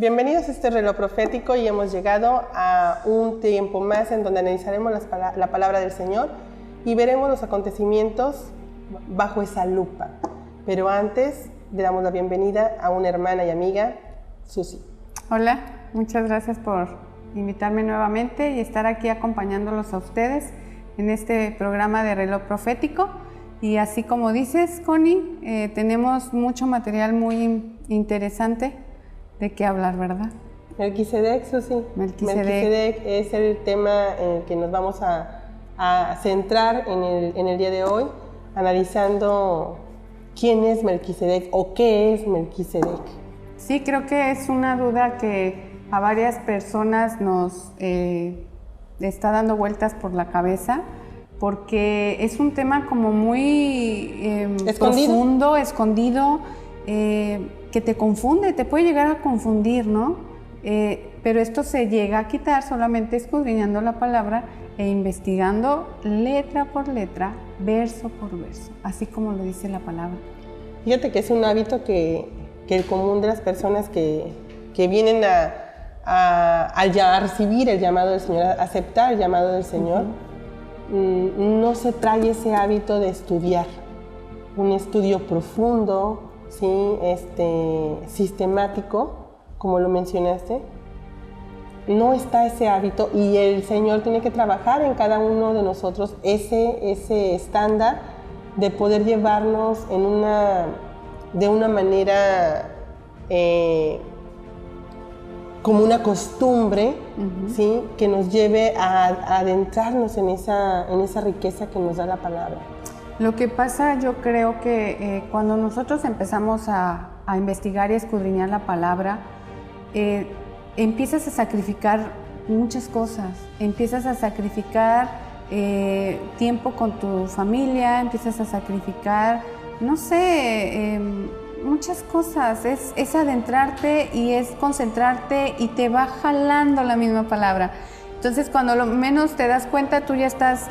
Bienvenidos a este reloj profético y hemos llegado a un tiempo más en donde analizaremos la palabra del Señor y veremos los acontecimientos bajo esa lupa. Pero antes le damos la bienvenida a una hermana y amiga, Susi. Hola, muchas gracias por invitarme nuevamente y estar aquí acompañándolos a ustedes en este programa de reloj profético. Y así como dices, Connie, tenemos mucho material muy interesante de qué hablar, ¿verdad? Melquisedec, Susi. Melquisedec es el tema en el que nos vamos a centrar en el día de hoy, analizando quién es Melquisedec o qué es Melquisedec. Sí, creo que es una duda que a varias personas nos está dando vueltas por la cabeza, porque es un tema como muy profundo, escondido, que te confunde, te puede llegar a confundir, ¿no? Pero esto se llega a quitar solamente escudriñando la palabra e investigando letra por letra, verso por verso, así como lo dice la palabra. Fíjate que es un hábito que el común de las personas que vienen a recibir el llamado del Señor, a aceptar el llamado del Señor, no se trae ese hábito de estudiar, un estudio profundo, ¿sí? Sistemático, como lo mencionaste. No está ese hábito y el Señor tiene que trabajar en cada uno de nosotros ese estándar de poder llevarnos de una manera como una costumbre, ¿sí? Que nos lleve a adentrarnos en esa riqueza que nos da la palabra. Lo que pasa, yo creo que cuando nosotros empezamos a investigar y a escudriñar la palabra, empiezas a sacrificar muchas cosas. Empiezas a sacrificar tiempo con tu familia, empiezas a sacrificar, no sé, muchas cosas. Es adentrarte y es concentrarte y te va jalando la misma palabra. Entonces, cuando lo menos te das cuenta, tú ya estás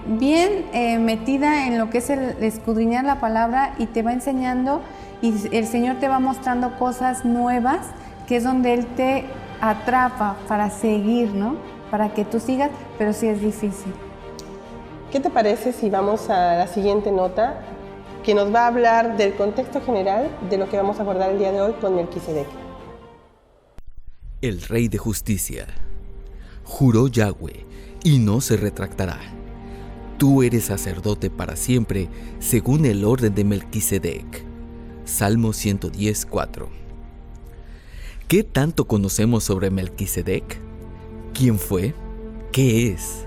bien metida en lo que es el escudriñar la palabra y te va enseñando y el Señor te va mostrando cosas nuevas, que es donde Él te atrapa para seguir, ¿no? Para que tú sigas, pero sí es difícil. ¿Qué te parece si vamos a la siguiente nota, que nos va a hablar del contexto general de lo que vamos a abordar el día de hoy con Melquisedec? El Rey de Justicia. Juró Yahweh, y no se retractará. Tú eres sacerdote para siempre, según el orden de Melquisedec. Salmo 110:4. ¿Qué tanto conocemos sobre Melquisedec? ¿Quién fue? ¿Qué es?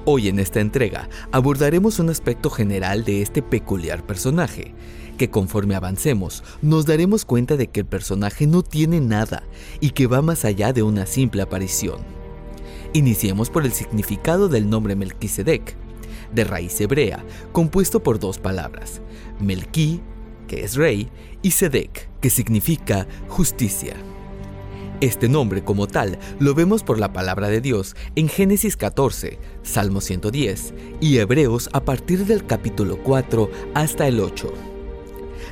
Hoy en esta entrega abordaremos un aspecto general de este peculiar personaje, que conforme avancemos nos daremos cuenta de que el personaje no tiene nada y que va más allá de una simple aparición. Iniciemos por el significado del nombre Melquisedec, de raíz hebrea, compuesto por dos palabras, Melqui, que es rey, y Sedec, que significa justicia. Este nombre como tal lo vemos por la palabra de Dios en Génesis 14, Salmo 110 y Hebreos a partir del capítulo 4 hasta el 8.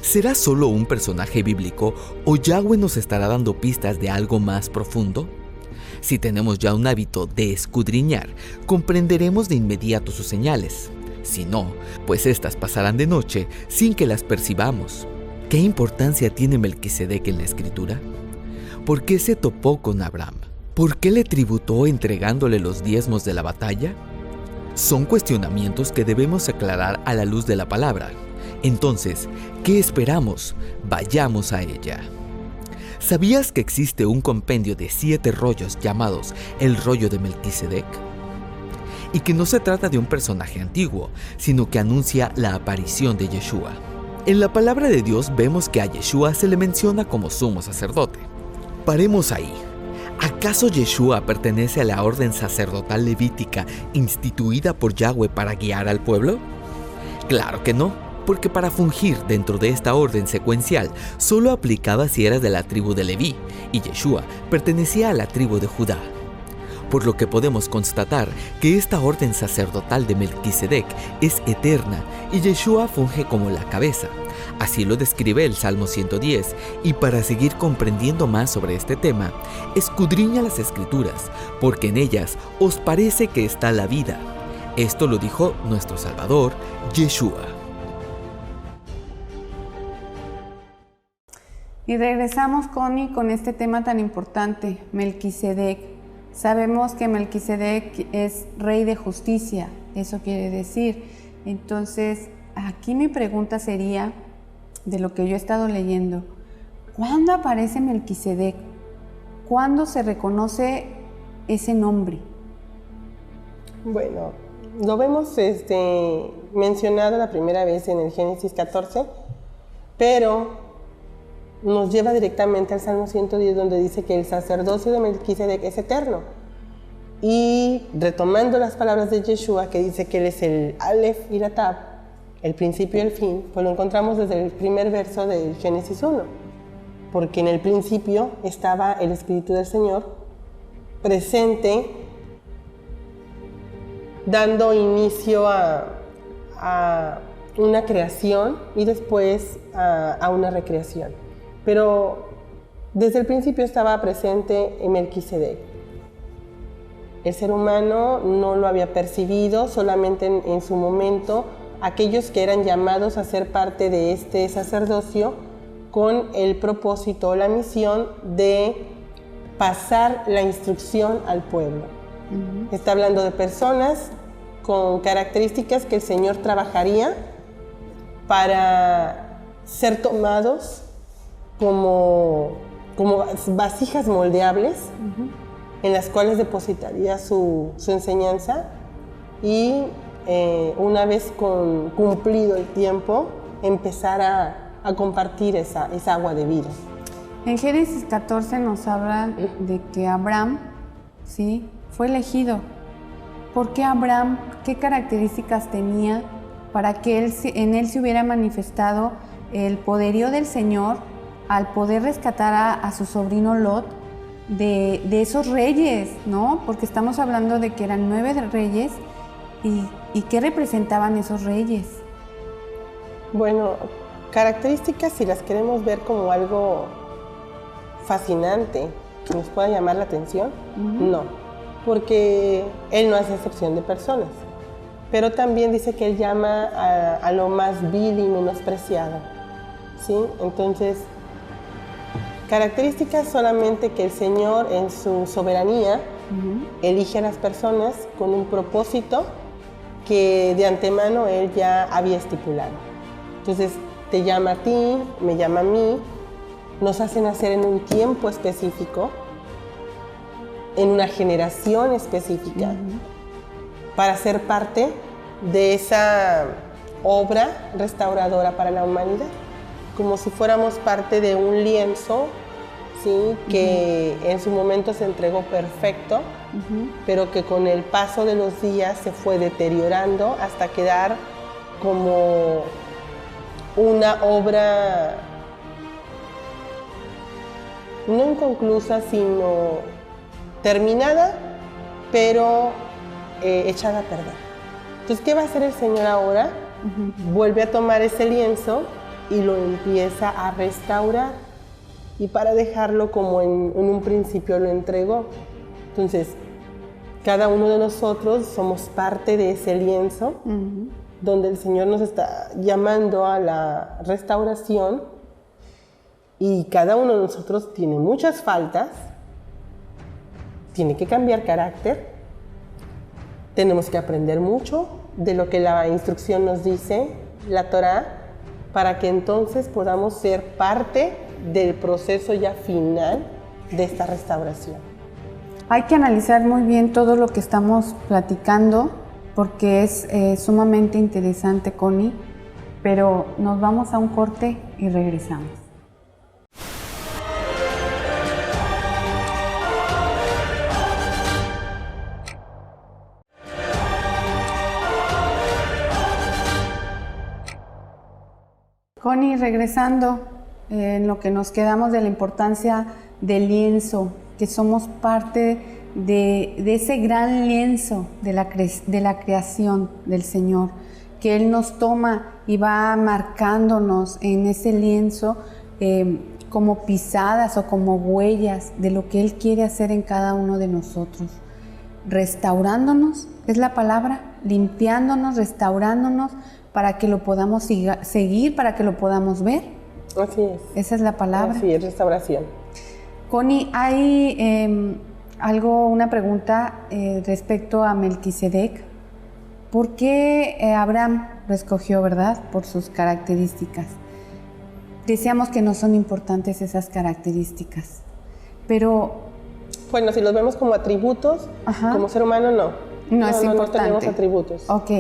¿Será solo un personaje bíblico o Yahweh nos estará dando pistas de algo más profundo? Si tenemos ya un hábito de escudriñar, comprenderemos de inmediato sus señales. Si no, pues estas pasarán de noche sin que las percibamos. ¿Qué importancia tiene Melquisedec en la Escritura? ¿Por qué se topó con Abraham? ¿Por qué le tributó entregándole los diezmos de la batalla? Son cuestionamientos que debemos aclarar a la luz de la palabra. Entonces, ¿qué esperamos? Vayamos a ella. ¿Sabías que existe un compendio de 7 rollos llamados el rollo de Melquisedec? Y que no se trata de un personaje antiguo, sino que anuncia la aparición de Yeshua. En la palabra de Dios vemos que a Yeshua se le menciona como sumo sacerdote. Paremos ahí. ¿Acaso Yeshua pertenece a la orden sacerdotal levítica instituida por Yahweh para guiar al pueblo? Claro que no, porque para fungir dentro de esta orden secuencial solo aplicaba si eras de la tribu de Leví, y Yeshua pertenecía a la tribu de Judá. Por lo que podemos constatar que esta orden sacerdotal de Melquisedec es eterna y Yeshua funge como la cabeza, Así lo describe el Salmo 110, y para seguir comprendiendo más sobre este tema, escudriña las Escrituras, porque en ellas os parece que está la vida. Esto lo dijo nuestro Salvador, Yeshua. Y regresamos, Connie, con este tema tan importante, Melquisedec. Sabemos que Melquisedec es rey de justicia, eso quiere decir. Entonces, aquí mi pregunta sería, de lo que yo he estado leyendo, ¿cuándo aparece Melquisedec? ¿Cuándo se reconoce ese nombre? Bueno, lo vemos mencionado la primera vez en el Génesis 14, pero nos lleva directamente al Salmo 110, donde dice que el sacerdocio de Melquisedec es eterno. Y retomando las palabras de Yeshua, que dice que él es el Aleph y la Tab, el principio y el fin, pues lo encontramos desde el primer verso del Génesis 1, porque en el principio estaba el Espíritu del Señor presente, dando inicio a una creación y después a una recreación. Pero desde el principio estaba presente en Melquisedec. El ser humano no lo había percibido, solamente en su momento aquellos que eran llamados a ser parte de este sacerdocio con el propósito, la misión de pasar la instrucción al pueblo. Está hablando de personas con características que el Señor trabajaría para ser tomados como vasijas moldeables en las cuales depositaría su enseñanza y una vez cumplido el tiempo, empezar a compartir esa agua de vida. En Génesis 14 nos habla de que Abraham, ¿sí?, fue elegido. ¿Por qué Abraham? ¿Qué características tenía para que en él se hubiera manifestado el poderío del Señor al poder rescatar a su sobrino Lot de esos reyes, ¿no? Porque estamos hablando de que eran 9 reyes y ¿qué representaban esos reyes? Bueno, características, si las queremos ver como algo fascinante, que nos pueda llamar la atención, no, porque él no hace excepción de personas, pero también dice que él llama a lo más vil y menospreciado, ¿sí? Entonces, características solamente que el Señor en su soberanía elige a las personas con un propósito que de antemano Él ya había estipulado. Entonces, te llama a ti, me llama a mí, nos hace nacer en un tiempo específico, en una generación específica, para ser parte de esa obra restauradora para la humanidad, como si fuéramos parte de un lienzo, ¿sí?, que en su momento se entregó perfecto, pero que con el paso de los días se fue deteriorando hasta quedar como una obra no inconclusa, sino terminada, pero echada a perder. Entonces, ¿qué va a hacer el Señor ahora? Vuelve a tomar ese lienzo y lo empieza a restaurar, y para dejarlo como en un principio lo entregó. Entonces, cada uno de nosotros somos parte de ese lienzo, donde el Señor nos está llamando a la restauración, y cada uno de nosotros tiene muchas faltas, tiene que cambiar carácter, tenemos que aprender mucho de lo que la instrucción nos dice, la Torá, para que entonces podamos ser parte del proceso ya final de esta restauración. Hay que analizar muy bien todo lo que estamos platicando, porque es sumamente interesante, Connie, pero nos vamos a un corte y regresamos. Connie, regresando en lo que nos quedamos de la importancia del lienzo, que somos parte de ese gran lienzo de la creación del Señor. que Él nos toma y va marcándonos en ese lienzo como pisadas o como huellas de lo que Él quiere hacer en cada uno de nosotros. Restaurándonos, es la palabra, limpiándonos, restaurándonos para que lo podamos seguir, para que lo podamos ver. Así es. Esa es la palabra. Así es, restauración. Connie, hay una pregunta respecto a Melquisedec. ¿Por qué Abraham lo escogió, verdad? Por sus características. Decíamos que no son importantes esas características, pero... Bueno, si los vemos como atributos, Ajá. como ser humano no. No es importante. No tenemos atributos. Ok,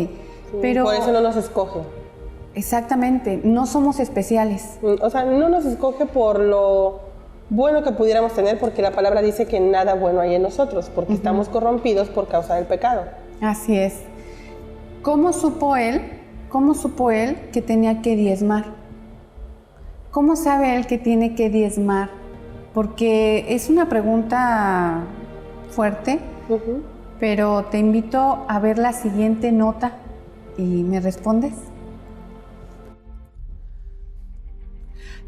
Sí, pero... Por eso no nos escoge. Exactamente, no somos especiales. O sea, no nos escoge por lo bueno que pudiéramos tener, porque la palabra dice que nada bueno hay en nosotros, porque estamos corrompidos por causa del pecado. Así es. ¿Cómo supo él que tenía que diezmar? ¿Cómo sabe él que tiene que diezmar? Porque es una pregunta fuerte, pero te invito a ver la siguiente nota y me respondes.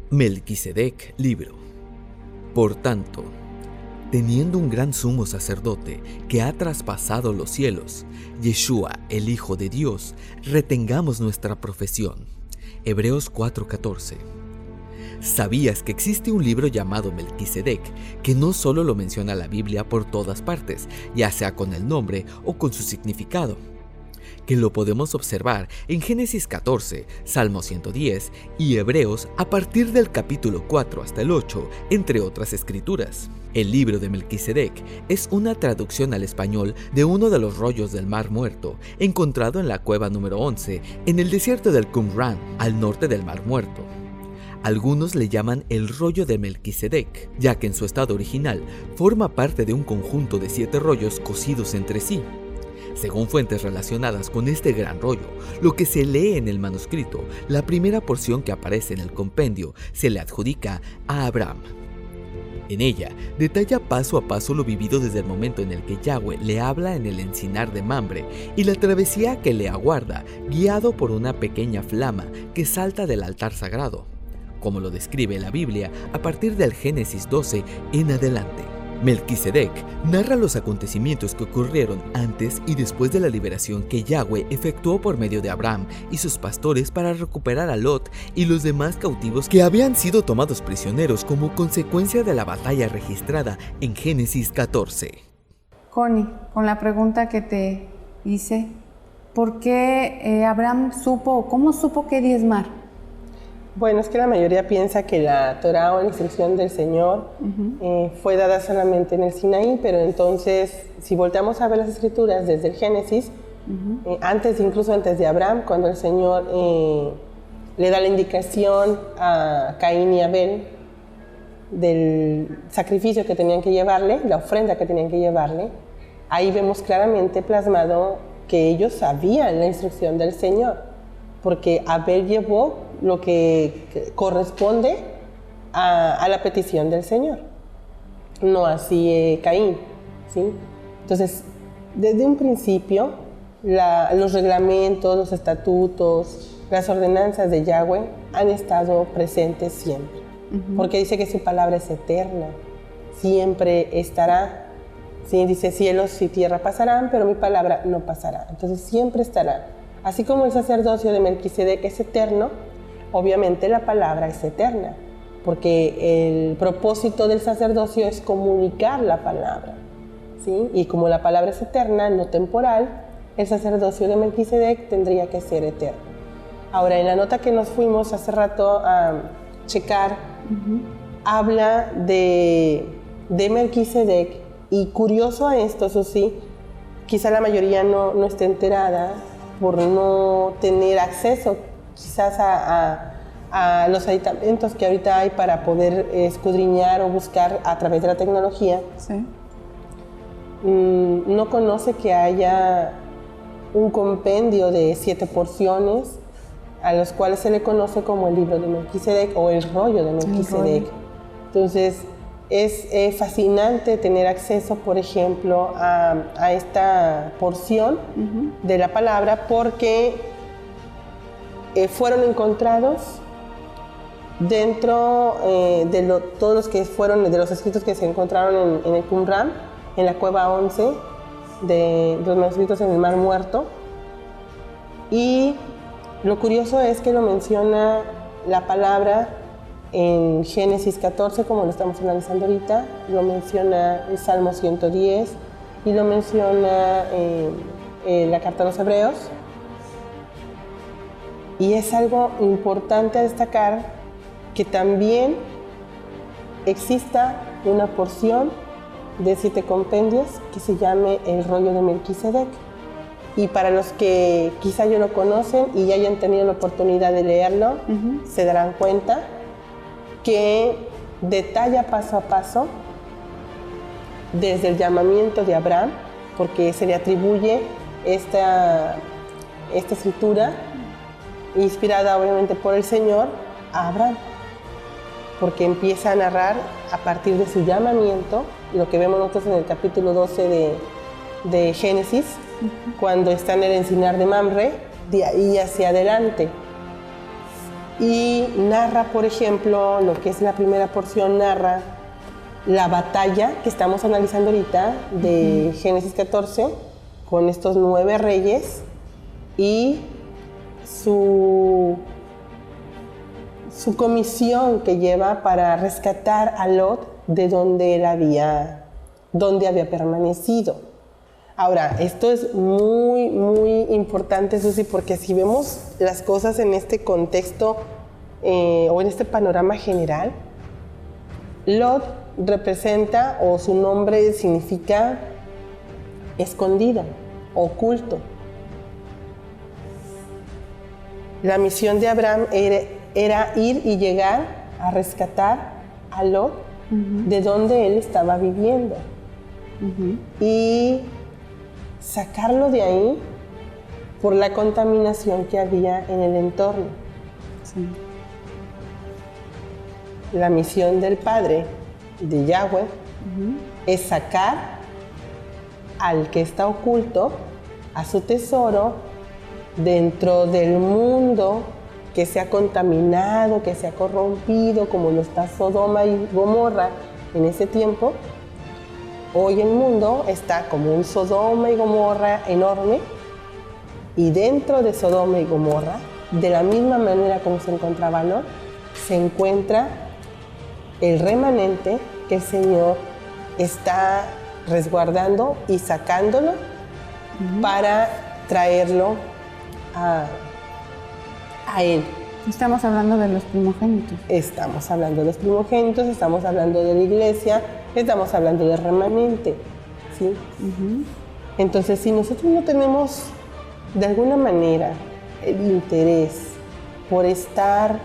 Melquisedec, libro. Por tanto, teniendo un gran sumo sacerdote que ha traspasado los cielos, Yeshua, el Hijo de Dios, retengamos nuestra profesión. Hebreos 4:14. ¿Sabías que existe un libro llamado Melquisedec que no solo lo menciona la Biblia por todas partes, ya sea con el nombre o con su significado? Que lo podemos observar en Génesis 14, Salmo 110 y Hebreos a partir del capítulo 4 hasta el 8, entre otras escrituras. El libro de Melquisedec es una traducción al español de uno de los rollos del Mar Muerto, encontrado en la cueva número 11, en el desierto del Qumran, al norte del Mar Muerto. Algunos le llaman el rollo de Melquisedec, ya que en su estado original forma parte de un conjunto de 7 rollos cosidos entre sí. Según fuentes relacionadas con este gran rollo, lo que se lee en el manuscrito, la primera porción que aparece en el compendio se le adjudica a Abraham. En ella, detalla paso a paso lo vivido desde el momento en el que Yahweh le habla en el encinar de Mamre y la travesía que le aguarda, guiado por una pequeña flama que salta del altar sagrado, como lo describe la Biblia a partir del Génesis 12 en adelante. Melquisedec narra los acontecimientos que ocurrieron antes y después de la liberación que Yahweh efectuó por medio de Abraham y sus pastores para recuperar a Lot y los demás cautivos que habían sido tomados prisioneros como consecuencia de la batalla registrada en Génesis 14. Connie, con la pregunta que te hice, ¿por qué Abraham cómo supo que diezmar? Bueno, es que la mayoría piensa que la Torá o la instrucción del Señor fue dada solamente en el Sinaí, pero entonces, si volteamos a ver las Escrituras desde el Génesis, incluso antes de Abraham, cuando el Señor le da la indicación a Caín y Abel del sacrificio que tenían que llevarle, la ofrenda que tenían que llevarle, ahí vemos claramente plasmado que ellos sabían la instrucción del Señor, porque Abel llevó lo que corresponde a la petición del Señor, no así Caín, ¿sí? Entonces, desde un principio, los reglamentos, los estatutos, las ordenanzas de Yahweh han estado presentes siempre, porque dice que su palabra es eterna, siempre estará. Sí, dice, cielos y tierra pasarán, pero mi palabra no pasará. Entonces, siempre estará. Así como el sacerdocio de Melquisedec es eterno, obviamente la palabra es eterna, porque el propósito del sacerdocio es comunicar la palabra, ¿sí? Y como la palabra es eterna, no temporal, el sacerdocio de Melquisedec tendría que ser eterno. Ahora, en la nota que nos fuimos hace rato a checar, habla de Melquisedec, y curioso a esto, eso sí, quizá la mayoría no esté enterada, por no tener acceso quizás a los aditamentos que ahorita hay para poder escudriñar o buscar a través de la tecnología. Sí. No conoce que haya un compendio de 7 porciones a los cuales se le conoce como el libro de Melquisedec o el rollo de Melquisedec. Entonces, es fascinante tener acceso, por ejemplo, a esta porción de la palabra, porque fueron encontrados dentro de todos los que fueron de los escritos que se encontraron en el Qumran, en la cueva 11 de los manuscritos en el Mar Muerto. Y lo curioso es que lo menciona la palabra en Génesis 14, como lo estamos analizando ahorita, lo menciona el Salmo 110 y lo menciona la Carta a los Hebreos. Y es algo importante a destacar que también exista una porción de 7 compendios que se llame el rollo de Melquisedec. Y para los que quizá ya lo conocen y ya hayan tenido la oportunidad de leerlo, se darán cuenta que detalla paso a paso desde el llamamiento de Abraham, porque se le atribuye esta escritura inspirada obviamente por el Señor a Abraham, porque empieza a narrar a partir de su llamamiento, lo que vemos nosotros en el capítulo 12 de Génesis, cuando está en el encinar de Mamre, de ahí hacia adelante. Y narra, por ejemplo, lo que es la primera porción, narra la batalla que estamos analizando ahorita de Génesis 14, con estos 9 reyes y su comisión que lleva para rescatar a Lot de donde había permanecido. Ahora, esto es muy, muy importante, Susi, porque si vemos las cosas en este contexto o en este panorama general, Lot representa, o su nombre significa escondido, oculto. La misión de Abraham era ir y llegar a rescatar a Lot de donde él estaba viviendo y sacarlo de ahí por la contaminación que había en el entorno. Sí. La misión del Padre, de Yahweh, es sacar al que está oculto, a su tesoro, dentro del mundo que se ha contaminado, que se ha corrompido, como lo está Sodoma y Gomorra en ese tiempo. Hoy el mundo está como un Sodoma y Gomorra enorme, y dentro de Sodoma y Gomorra, de la misma manera como se encontraba Lot, se encuentra el remanente que el Señor está resguardando y sacándolo para traerlo a Él. Estamos hablando de los primogénitos. Estamos hablando de los primogénitos, estamos hablando de la iglesia, estamos hablando de remanente, ¿sí? Entonces, si nosotros no tenemos de alguna manera el interés por estar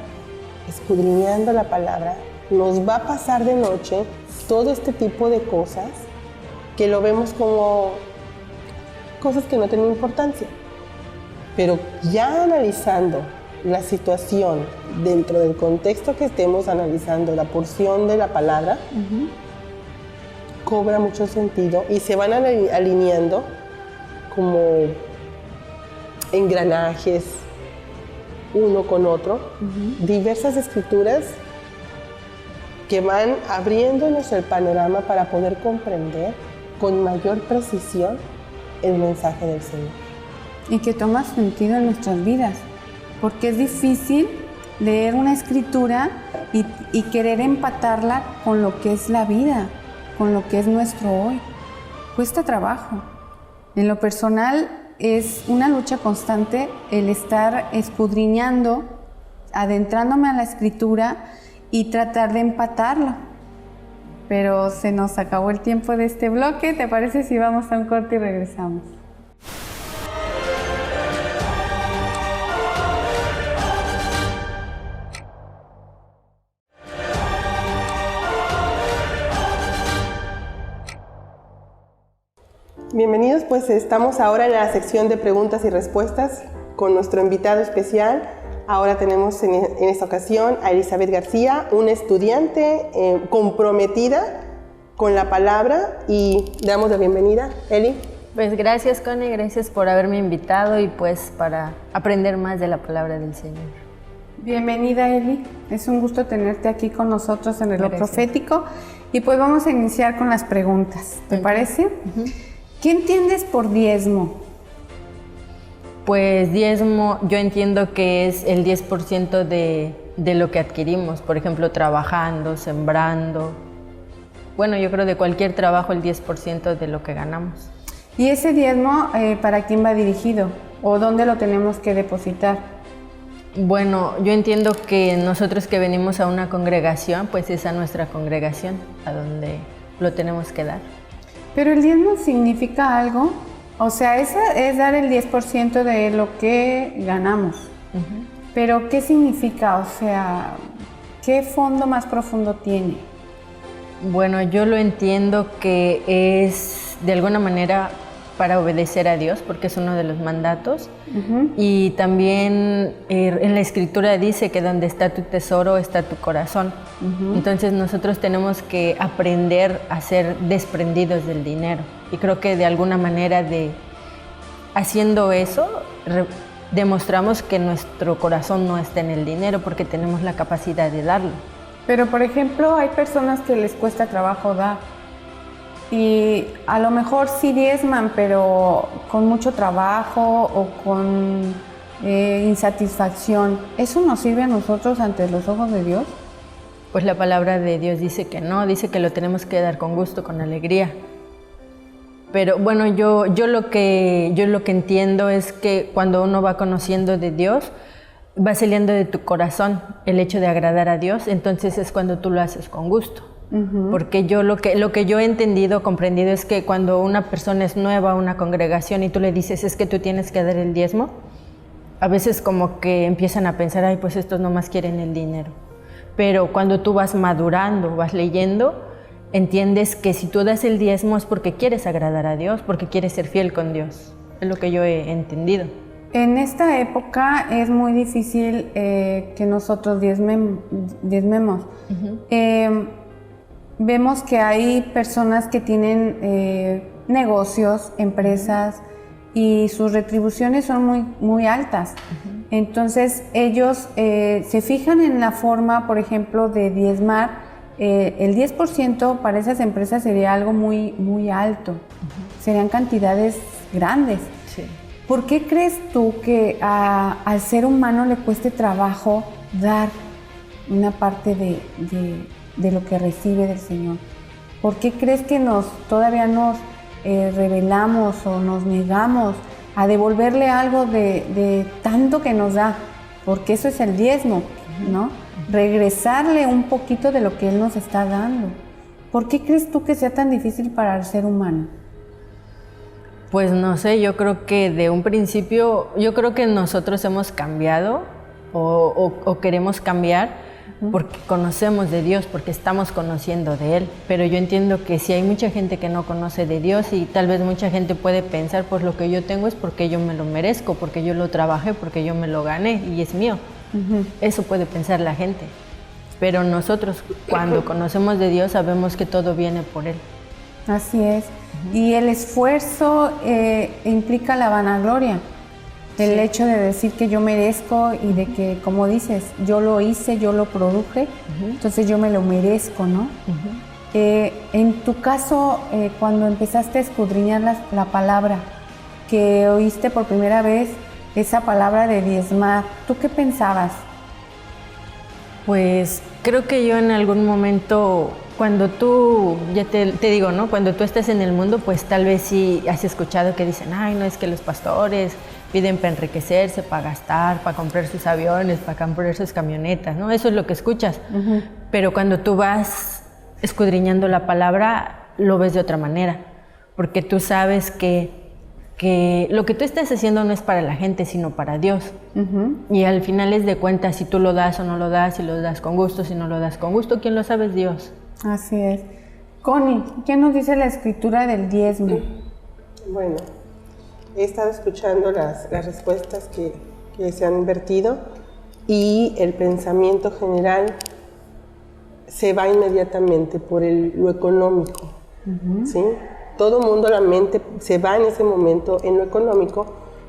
escudriñando la palabra, nos va a pasar de noche todo este tipo de cosas que lo vemos como cosas que no tienen importancia. Pero ya analizando la situación dentro del contexto que estemos analizando, la porción de la palabra, cobra mucho sentido y se van alineando como engranajes uno con otro, diversas escrituras que van abriéndonos el panorama para poder comprender con mayor precisión el mensaje del Señor. Y que toma sentido en nuestras vidas, porque es difícil leer una escritura y querer empatarla con lo que es la vida, con lo que es nuestro hoy. Cuesta trabajo. En lo personal es una lucha constante el estar escudriñando, adentrándome a la escritura y tratar de empatarlo. Pero se nos acabó el tiempo de este bloque. ¿Te parece si vamos a un corte y regresamos? Bienvenidos, pues estamos ahora en la sección de preguntas y respuestas con nuestro invitado especial. Ahora tenemos en esta ocasión a Elizabeth García, una estudiante comprometida con la palabra, y le damos la bienvenida. Eli. Pues gracias, Connie, gracias por haberme invitado y pues para aprender más de la palabra del Señor. Bienvenida, Eli. Es un gusto tenerte aquí con nosotros en Reloj Profético. Y pues vamos a iniciar con las preguntas. ¿Te parece? ¿Qué entiendes por diezmo? Pues diezmo, yo entiendo que es el 10% de lo que adquirimos. Por ejemplo, trabajando, sembrando. Bueno, yo creo de cualquier trabajo el 10% de lo que ganamos. ¿Y ese diezmo para quién va dirigido? ¿O dónde lo tenemos que depositar? Bueno, yo entiendo que nosotros que venimos a una congregación, pues es a nuestra congregación, a donde lo tenemos que dar. ¿Pero el diezmo significa algo? O sea, es dar el 10% de lo que ganamos. ¿Pero qué significa? O sea, ¿qué fondo más profundo tiene? Bueno, yo lo entiendo que es de alguna manera para obedecer a Dios, porque es uno de los mandatos. Y también en la Escritura dice que donde está tu tesoro está tu corazón. Entonces nosotros tenemos que aprender a ser desprendidos del dinero. Y creo que de alguna manera haciendo eso, demostramos que nuestro corazón no está en el dinero porque tenemos la capacidad de darlo. Pero, por ejemplo, hay personas que les cuesta trabajo dar. Y a lo mejor sí diezman, pero con mucho trabajo o con insatisfacción. ¿Eso nos sirve a nosotros ante los ojos de Dios? Pues la palabra de Dios dice que no, dice que lo tenemos que dar con gusto, con alegría. Pero bueno, yo lo que entiendo es que cuando uno va conociendo de Dios, va saliendo de tu corazón el hecho de agradar a Dios, entonces es cuando tú lo haces con gusto. Porque yo lo que yo he entendido, comprendido es que cuando una persona es nueva a una congregación y tú le dices es que tú tienes que dar el diezmo, a veces como que empiezan a pensar, ay, pues estos nomás quieren el dinero. Pero cuando tú vas madurando, vas leyendo, entiendes que si tú das el diezmo es porque quieres agradar a Dios, porque quieres ser fiel con Dios. Es lo que yo he entendido. En esta época es muy difícil que nosotros diezmemos. Vemos que hay personas que tienen negocios, empresas, y sus retribuciones son muy, muy altas. Entonces ellos se fijan en la forma, por ejemplo, de diezmar. El 10% para esas empresas sería algo muy, muy alto. Serían cantidades grandes. Sí. ¿Por qué crees tú que al ser humano le cueste trabajo dar una parte de lo que recibe del Señor? ¿Por qué crees que todavía nos rebelamos o nos negamos a devolverle algo de tanto que nos da? Porque eso es el diezmo, ¿no? Regresarle un poquito de lo que Él nos está dando. ¿Por qué crees tú que sea tan difícil para el ser humano? Pues no sé, yo creo que de un principio, yo creo que nosotros hemos cambiado o queremos cambiar porque conocemos de Dios, porque estamos conociendo de Él. Pero yo entiendo que si hay mucha gente que no conoce de Dios y tal vez mucha gente puede pensar, pues lo que yo tengo es porque yo me lo merezco, porque yo lo trabajé, porque yo me lo gané y es mío. Eso puede pensar la gente. Pero nosotros cuando conocemos de Dios sabemos que todo viene por Él. Así es. Y el esfuerzo implica la vanagloria. El hecho de decir que yo merezco y de que, como dices, yo lo hice, yo lo produje, entonces yo me lo merezco, ¿no? En tu caso, cuando empezaste a escudriñar la palabra, que oíste por primera vez esa palabra de diezmar, ¿tú qué pensabas? Pues creo que yo en algún momento, cuando tú, ya te digo, ¿no? Cuando tú estás en el mundo, pues tal vez sí has escuchado que dicen, ay, no, es que los pastores piden para enriquecerse, para gastar, para comprar sus aviones, para comprar sus camionetas, ¿no? Eso es lo que escuchas. Pero cuando tú vas escudriñando la palabra, lo ves de otra manera, porque tú sabes que lo que tú estás haciendo no es para la gente, sino para Dios. Y al final es de cuentas, si tú lo das o no lo das, si lo das con gusto, si no lo das con gusto, ¿quién lo sabe? Es Dios. Así es. Connie, ¿qué nos dice la Escritura del diezmo? Bueno, he estado escuchando las respuestas que se han vertido y el pensamiento general se va inmediatamente por lo económico, ¿sí? todo mundo, la mente se va en ese momento en lo económico,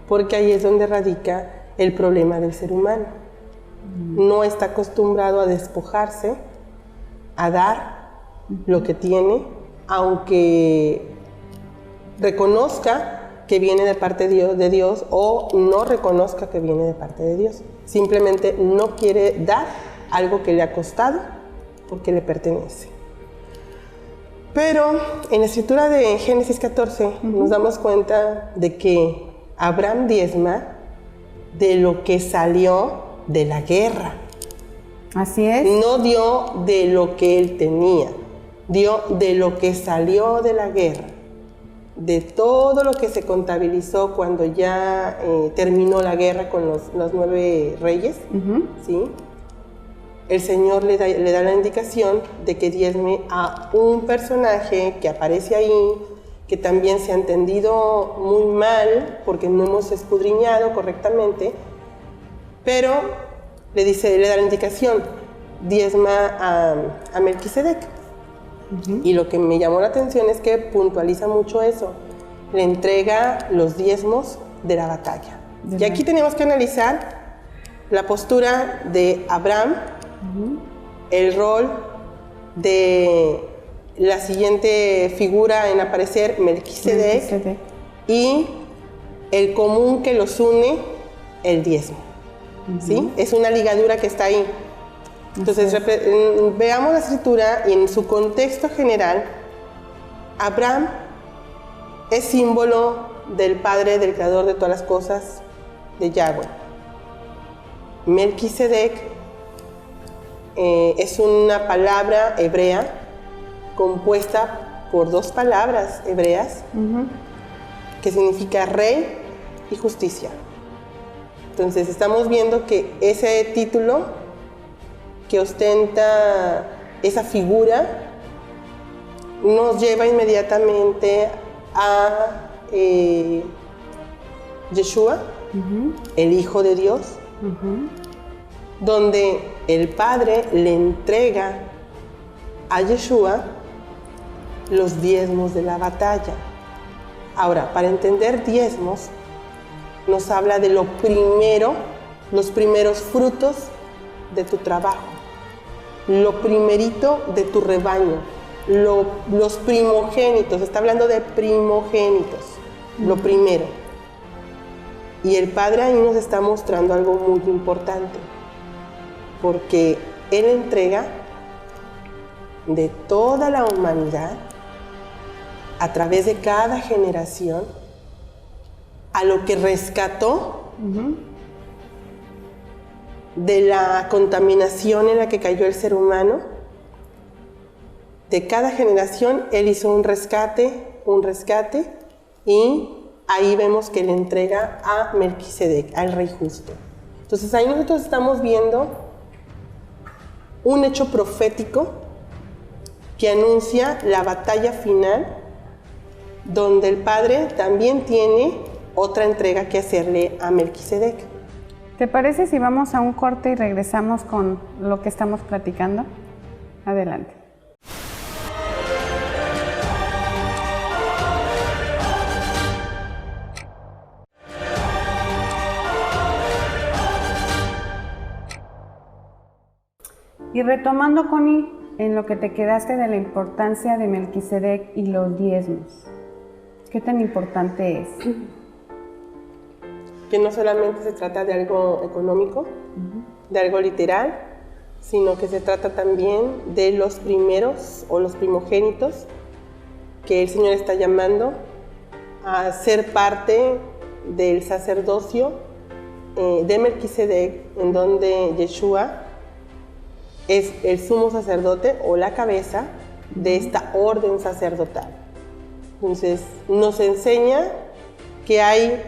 porque ahí es donde radica el problema del ser humano. No está acostumbrado a despojarse, a dar lo que tiene, aunque reconozca que viene de parte de Dios o no reconozca que viene de parte de Dios. Simplemente no quiere dar algo que le ha costado porque le pertenece. Pero en la escritura de Génesis 14 nos damos cuenta de que Abraham diezma de lo que salió de la guerra. Así es. No dio de lo que él tenía, dio de lo que salió de la guerra, de todo lo que se contabilizó cuando ya terminó la guerra con los 9 reyes, ¿sí? El Señor le da la indicación de que diezme a un personaje que aparece ahí, que también se ha entendido muy mal porque no hemos escudriñado correctamente, pero le da la indicación, diezma a Melquisedec. Y lo que me llamó la atención es que puntualiza mucho eso, le entrega los diezmos de la batalla. Y aquí tenemos que analizar la postura de Abraham, el rol de la siguiente figura en aparecer, Melquisedec, y el común que los une, el diezmo. ¿Sí? Es una ligadura que está ahí. Entonces, veamos la escritura y en su contexto general, Abraham es símbolo del Padre, del Creador de todas las cosas, de Yahweh. Melquisedec es una palabra hebrea compuesta por 2 palabras hebreas que significa rey y justicia. Entonces, estamos viendo que ese título que ostenta esa figura nos lleva inmediatamente a Yeshua, el Hijo de Dios, donde el Padre le entrega a Yeshua los diezmos de la batalla. Ahora, para entender diezmos, nos habla de lo primero, los primeros frutos de tu trabajo, lo primerito de tu rebaño, los primogénitos, está hablando de primogénitos, lo primero. Y el Padre ahí nos está mostrando algo muy importante, porque Él entrega de toda la humanidad, a través de cada generación, a lo que rescató de la contaminación en la que cayó el ser humano. De cada generación Él hizo un rescate, y ahí vemos que le entrega a Melquisedec, al Rey Justo. Entonces ahí nosotros estamos viendo un hecho profético que anuncia la batalla final, donde el Padre también tiene otra entrega que hacerle a Melquisedec. ¿Te parece si vamos a un corte y regresamos con lo que estamos platicando? Adelante. Y retomando, Connie, en lo que te quedaste de la importancia de Melquisedec y los diezmos, ¿qué tan importante es? Que no solamente se trata de algo económico, de algo literal, sino que se trata también de los primeros o los primogénitos que el Señor está llamando a ser parte del sacerdocio de Melquisedec, en donde Yeshua es el sumo sacerdote o la cabeza de esta orden sacerdotal. Entonces, nos enseña que hay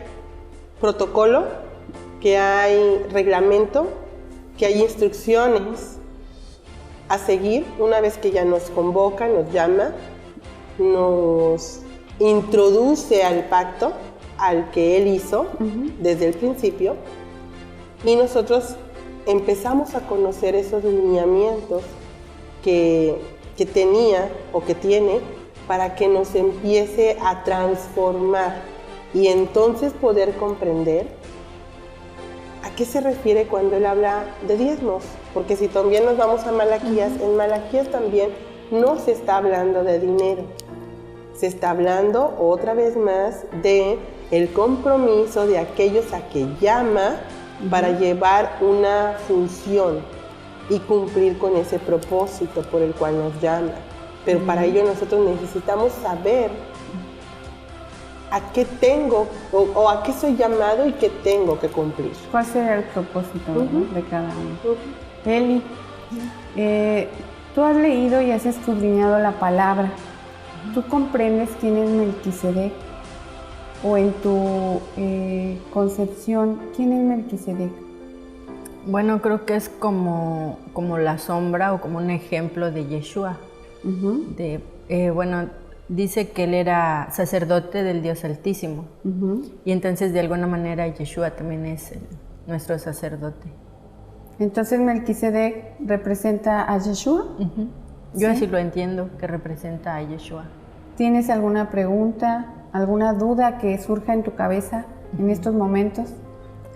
protocolo, que hay reglamento, que hay instrucciones a seguir una vez que ya nos convoca, nos llama, nos introduce al pacto al que Él hizo desde el principio, y nosotros empezamos a conocer esos lineamientos que tenía o que tiene para que nos empiece a transformar y entonces poder comprender a qué se refiere cuando él habla de diezmos. Porque si también nos vamos a Malaquías, en Malaquías también no se está hablando de dinero. Se está hablando otra vez más de el compromiso de aquellos a que llama para llevar una función y cumplir con ese propósito por el cual nos llama. Pero para ello nosotros necesitamos saber a qué tengo o a qué soy llamado y qué tengo que cumplir. ¿Cuál será el propósito, ¿no?, de cada uno? Eli, tú has leído y has escudriñado la palabra. ¿Tú comprendes quién es Melquisedec? O en tu concepción, ¿quién es Melquisedec? Bueno, creo que es como la sombra o como un ejemplo de Yeshua. Bueno, dice que él era sacerdote del Dios Altísimo. Y entonces de alguna manera Yeshua también es nuestro sacerdote. Entonces Melquisedec representa a Yeshua. Yo así lo entiendo, que representa a Yeshua. ¿Tienes alguna pregunta, alguna duda que surja en tu cabeza en estos momentos?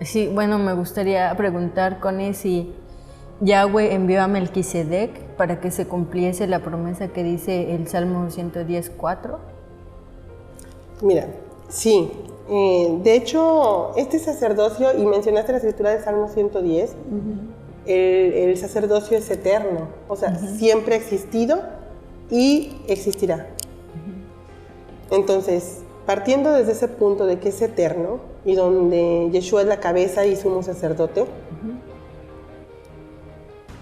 Sí, bueno, me gustaría preguntar, Connie, si Yahweh envió a Melquisedec para que se cumpliese la promesa que dice el Salmo 110:4. Mira, sí. De hecho, este sacerdocio, y mencionaste la escritura del Salmo 110, el sacerdocio es eterno, o sea, siempre ha existido y existirá. Entonces, partiendo desde ese punto de que es eterno y donde Yeshua es la cabeza y sumo sacerdote,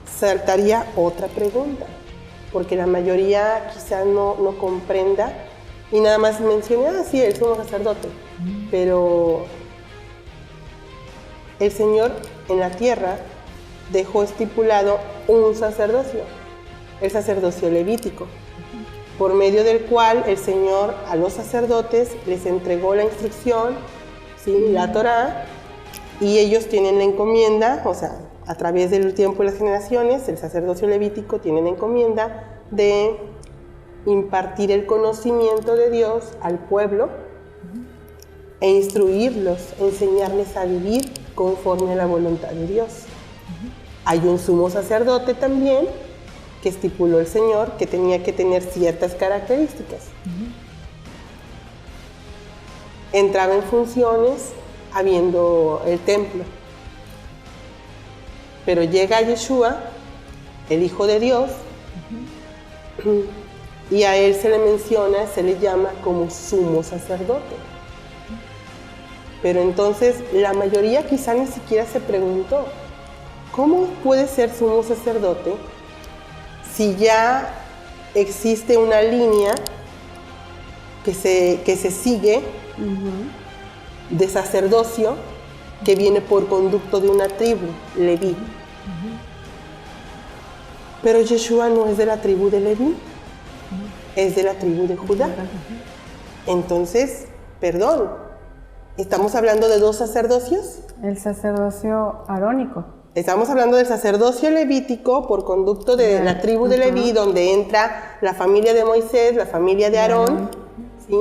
saltaría otra pregunta, porque la mayoría quizás no comprenda y nada más menciona, sí, el sumo sacerdote, pero el Señor en la tierra dejó estipulado un sacerdocio, el sacerdocio levítico, por medio del cual el Señor a los sacerdotes les entregó la instrucción, ¿sí?, la Torá, y ellos tienen la encomienda, o sea, a través del tiempo y las generaciones, el sacerdocio levítico tiene la encomienda de impartir el conocimiento de Dios al pueblo e instruirlos, enseñarles a vivir conforme a la voluntad de Dios. Hay un sumo sacerdote también que estipuló el Señor que tenía que tener ciertas características. Entraba en funciones habiendo el templo. Pero llega Yeshua, el Hijo de Dios, y a él se le menciona, se le llama como sumo sacerdote. Pero entonces la mayoría quizá ni siquiera se preguntó, ¿cómo puede ser sumo sacerdote si ya existe una línea que se sigue de sacerdocio que viene por conducto de una tribu, Leví? Pero Yeshua no es de la tribu de Leví, es de la tribu de Judá. Entonces, perdón, ¿estamos hablando de dos sacerdocios? El sacerdocio arónico. Estamos hablando del sacerdocio levítico por conducto de la tribu de Leví, donde entra la familia de Moisés, la familia de Aarón, ¿sí?,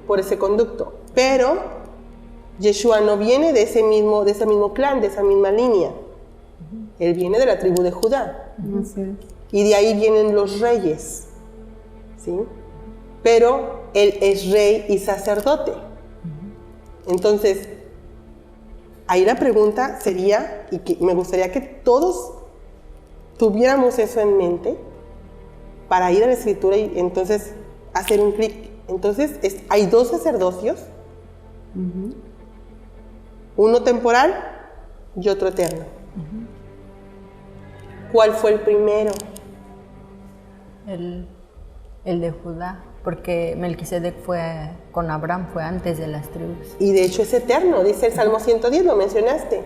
por ese conducto. Pero Yeshua no viene de ese mismo clan, de esa misma línea. Él viene de la tribu de Judá. Y de ahí vienen los reyes, ¿sí? Pero él es rey y sacerdote. Entonces, ahí la pregunta sería, y que me gustaría que todos tuviéramos eso en mente, para ir a la Escritura y entonces hacer un clic. Entonces, hay dos sacerdocios, uno temporal y otro eterno. ¿Cuál fue el primero? El de Judá, porque Melquisedec fue con Abraham, fue antes de las tribus. Y de hecho es eterno, dice el Salmo 110, lo mencionaste,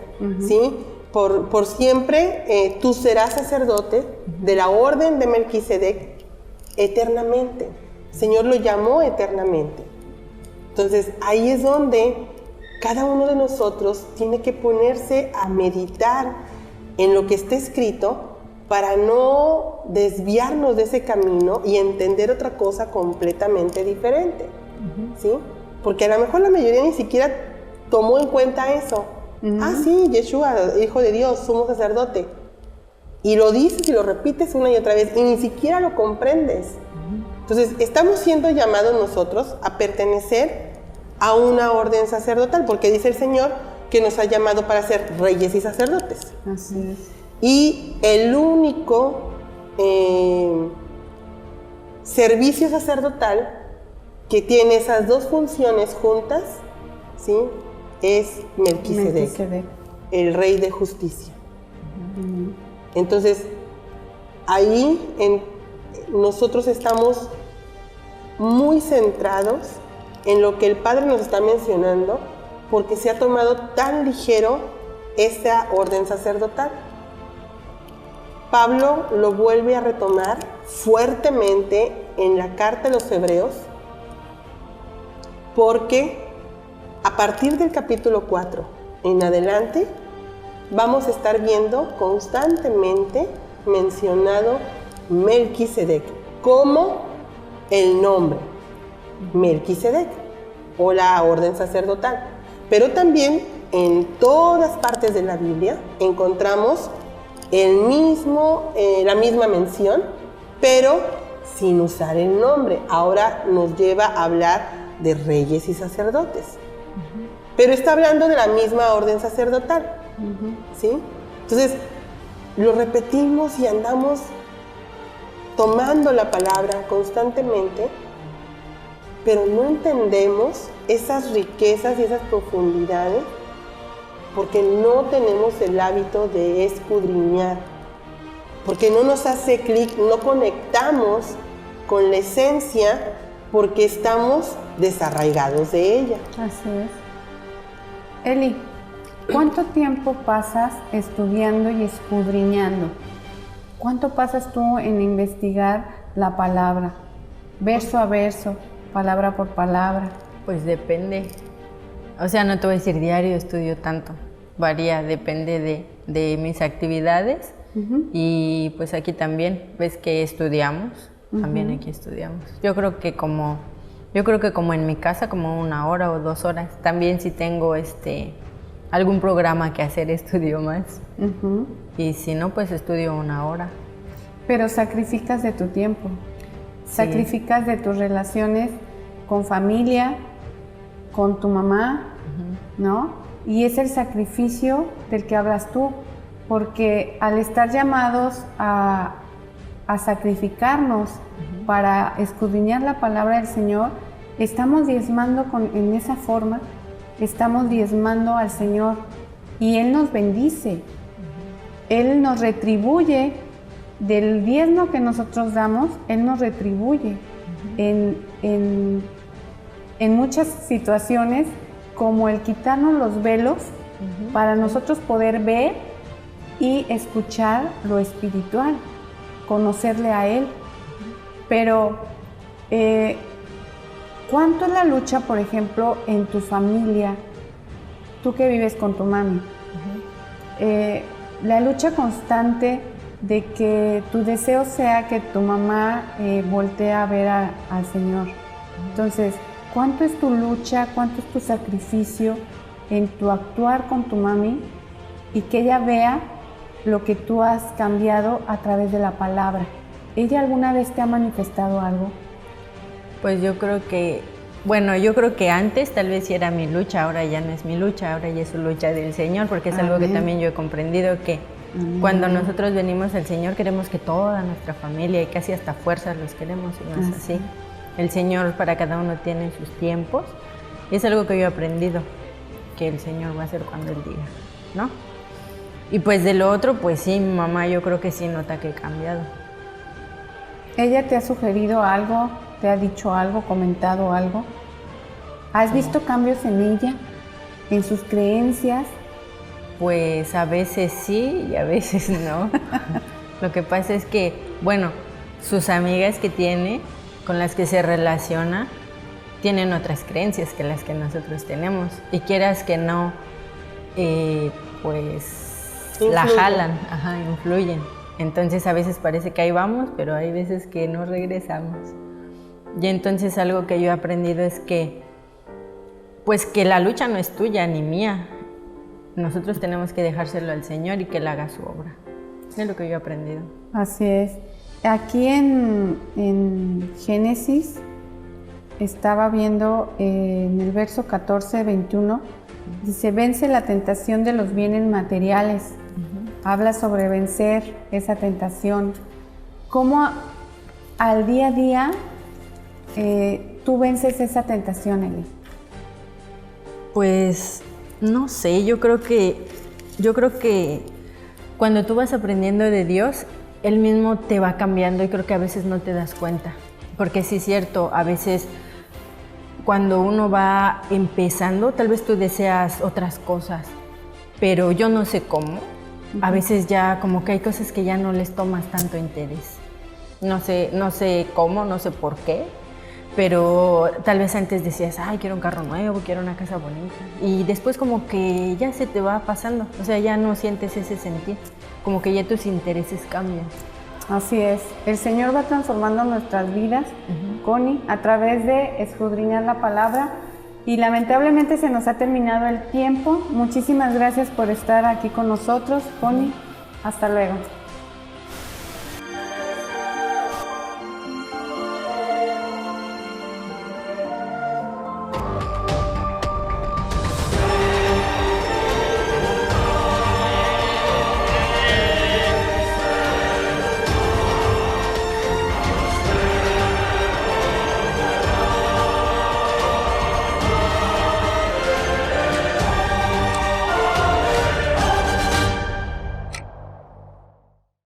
¿sí? Por siempre tú serás sacerdote de la orden de Melquisedec eternamente. El Señor lo llamó eternamente. Entonces ahí es donde cada uno de nosotros tiene que ponerse a meditar en lo que está escrito para no desviarnos de ese camino y entender otra cosa completamente diferente, ¿sí? Porque a lo mejor la mayoría ni siquiera tomó en cuenta eso. Ah, sí, Yeshua, Hijo de Dios, sumo sacerdote. Y lo dices y lo repites una y otra vez y ni siquiera lo comprendes. Entonces, estamos siendo llamados nosotros a pertenecer a una orden sacerdotal, porque dice el Señor que nos ha llamado para ser reyes y sacerdotes. Así es. Y el único servicio sacerdotal que tiene esas dos funciones juntas, ¿sí?, es Melquisedec, el rey de justicia. Entonces, ahí nosotros estamos muy centrados en lo que el Padre nos está mencionando, porque se ha tomado tan ligero esa orden sacerdotal. Pablo lo vuelve a retomar fuertemente en la carta de los Hebreos, porque a partir del capítulo 4 en adelante vamos a estar viendo constantemente mencionado Melquisedec como el nombre Melquisedec o la orden sacerdotal. Pero también en todas partes de la Biblia encontramos la misma mención, pero sin usar el nombre. Ahora nos lleva a hablar de reyes y sacerdotes. Pero está hablando de la misma orden sacerdotal. ¿Sí? Entonces, lo repetimos y andamos tomando la palabra constantemente, pero no entendemos esas riquezas y esas profundidades porque no tenemos el hábito de escudriñar, porque no nos hace clic, no conectamos con la esencia porque estamos desarraigados de ella. Así es. Eli, ¿cuánto tiempo pasas estudiando y escudriñando? ¿Cuánto pasas tú en investigar la palabra, verso a verso, palabra por palabra? Pues depende. O sea, no te voy a decir diario estudio tanto. Varía, depende de mis actividades. Y pues aquí también, ves que estudiamos, también aquí estudiamos. Yo creo que como en mi casa, como 1 hora o 2 horas. También si tengo algún programa que hacer, estudio más. Y si no, pues estudio 1 hora. Pero sacrificas de tu tiempo, Sí. sacrificas de tus relaciones con familia, con tu mamá, ¿no? Y es el sacrificio del que hablas tú, porque al estar llamados a sacrificarnos para escudriñar la palabra del Señor, estamos diezmando en esa forma, estamos diezmando al Señor y Él nos bendice, Él nos retribuye del diezmo que nosotros damos, Él nos retribuye en muchas situaciones, como el quitarnos los velos para nosotros poder ver y escuchar lo espiritual, conocerle a Él. Pero, ¿cuánto es la lucha, por ejemplo, en tu familia, tú que vives con tu mami? La lucha constante de que tu deseo sea que tu mamá voltee a ver al Señor. Entonces, ¿cuánto es tu lucha, cuánto es tu sacrificio en tu actuar con tu mami y que ella vea lo que tú has cambiado a través de la palabra? ¿Ella alguna vez te ha manifestado algo? Pues yo creo que antes tal vez sí era mi lucha, ahora ya no es mi lucha, ahora ya es su lucha del Señor, porque es algo que también yo he comprendido, que cuando nosotros venimos al Señor queremos que toda nuestra familia y casi hasta fuerzas los queremos, y no es así. El Señor para cada uno tiene sus tiempos y es algo que yo he aprendido, que el Señor va a hacer cuando Él diga, ¿no? Y pues de lo otro, pues sí, mi mamá yo creo que sí nota que he cambiado. ¿Ella te ha sugerido algo, te ha dicho algo, comentado algo? ¿Has visto cambios en ella, en sus creencias? Pues a veces sí y a veces no. Lo que pasa es que, bueno, sus amigas que tiene, con las que se relaciona, tienen otras creencias que las que nosotros tenemos. Y quieras que no, pues influyen. La jalan, influyen. Entonces a veces parece que ahí vamos, pero hay veces que no regresamos. Y entonces algo que yo he aprendido es que, pues que la lucha no es tuya ni mía. Nosotros tenemos que dejárselo al Señor y que Él haga su obra. Es lo que yo he aprendido. Así es. Aquí en Génesis estaba viendo en el verso 14-21, dice, vence la tentación de los bienes materiales. Habla sobre vencer esa tentación. ¿Cómo al día a día tú vences esa tentación, Eli? Pues no sé, yo creo que cuando tú vas aprendiendo de Dios, Él mismo te va cambiando y creo que a veces no te das cuenta. Porque sí es cierto, a veces cuando uno va empezando, tal vez tú deseas otras cosas, pero yo no sé cómo. A veces ya como que hay cosas que ya no les tomas tanto interés. No sé cómo, no sé por qué, pero tal vez antes decías, ay, quiero un carro nuevo, quiero una casa bonita. Y después como que ya se te va pasando, o sea, ya no sientes ese sentir, como que ya tus intereses cambian. Así es, el Señor va transformando nuestras vidas, Connie, a través de escudriñar la palabra. Y lamentablemente se nos ha terminado el tiempo. Muchísimas gracias por estar aquí con nosotros, Connie. Hasta luego.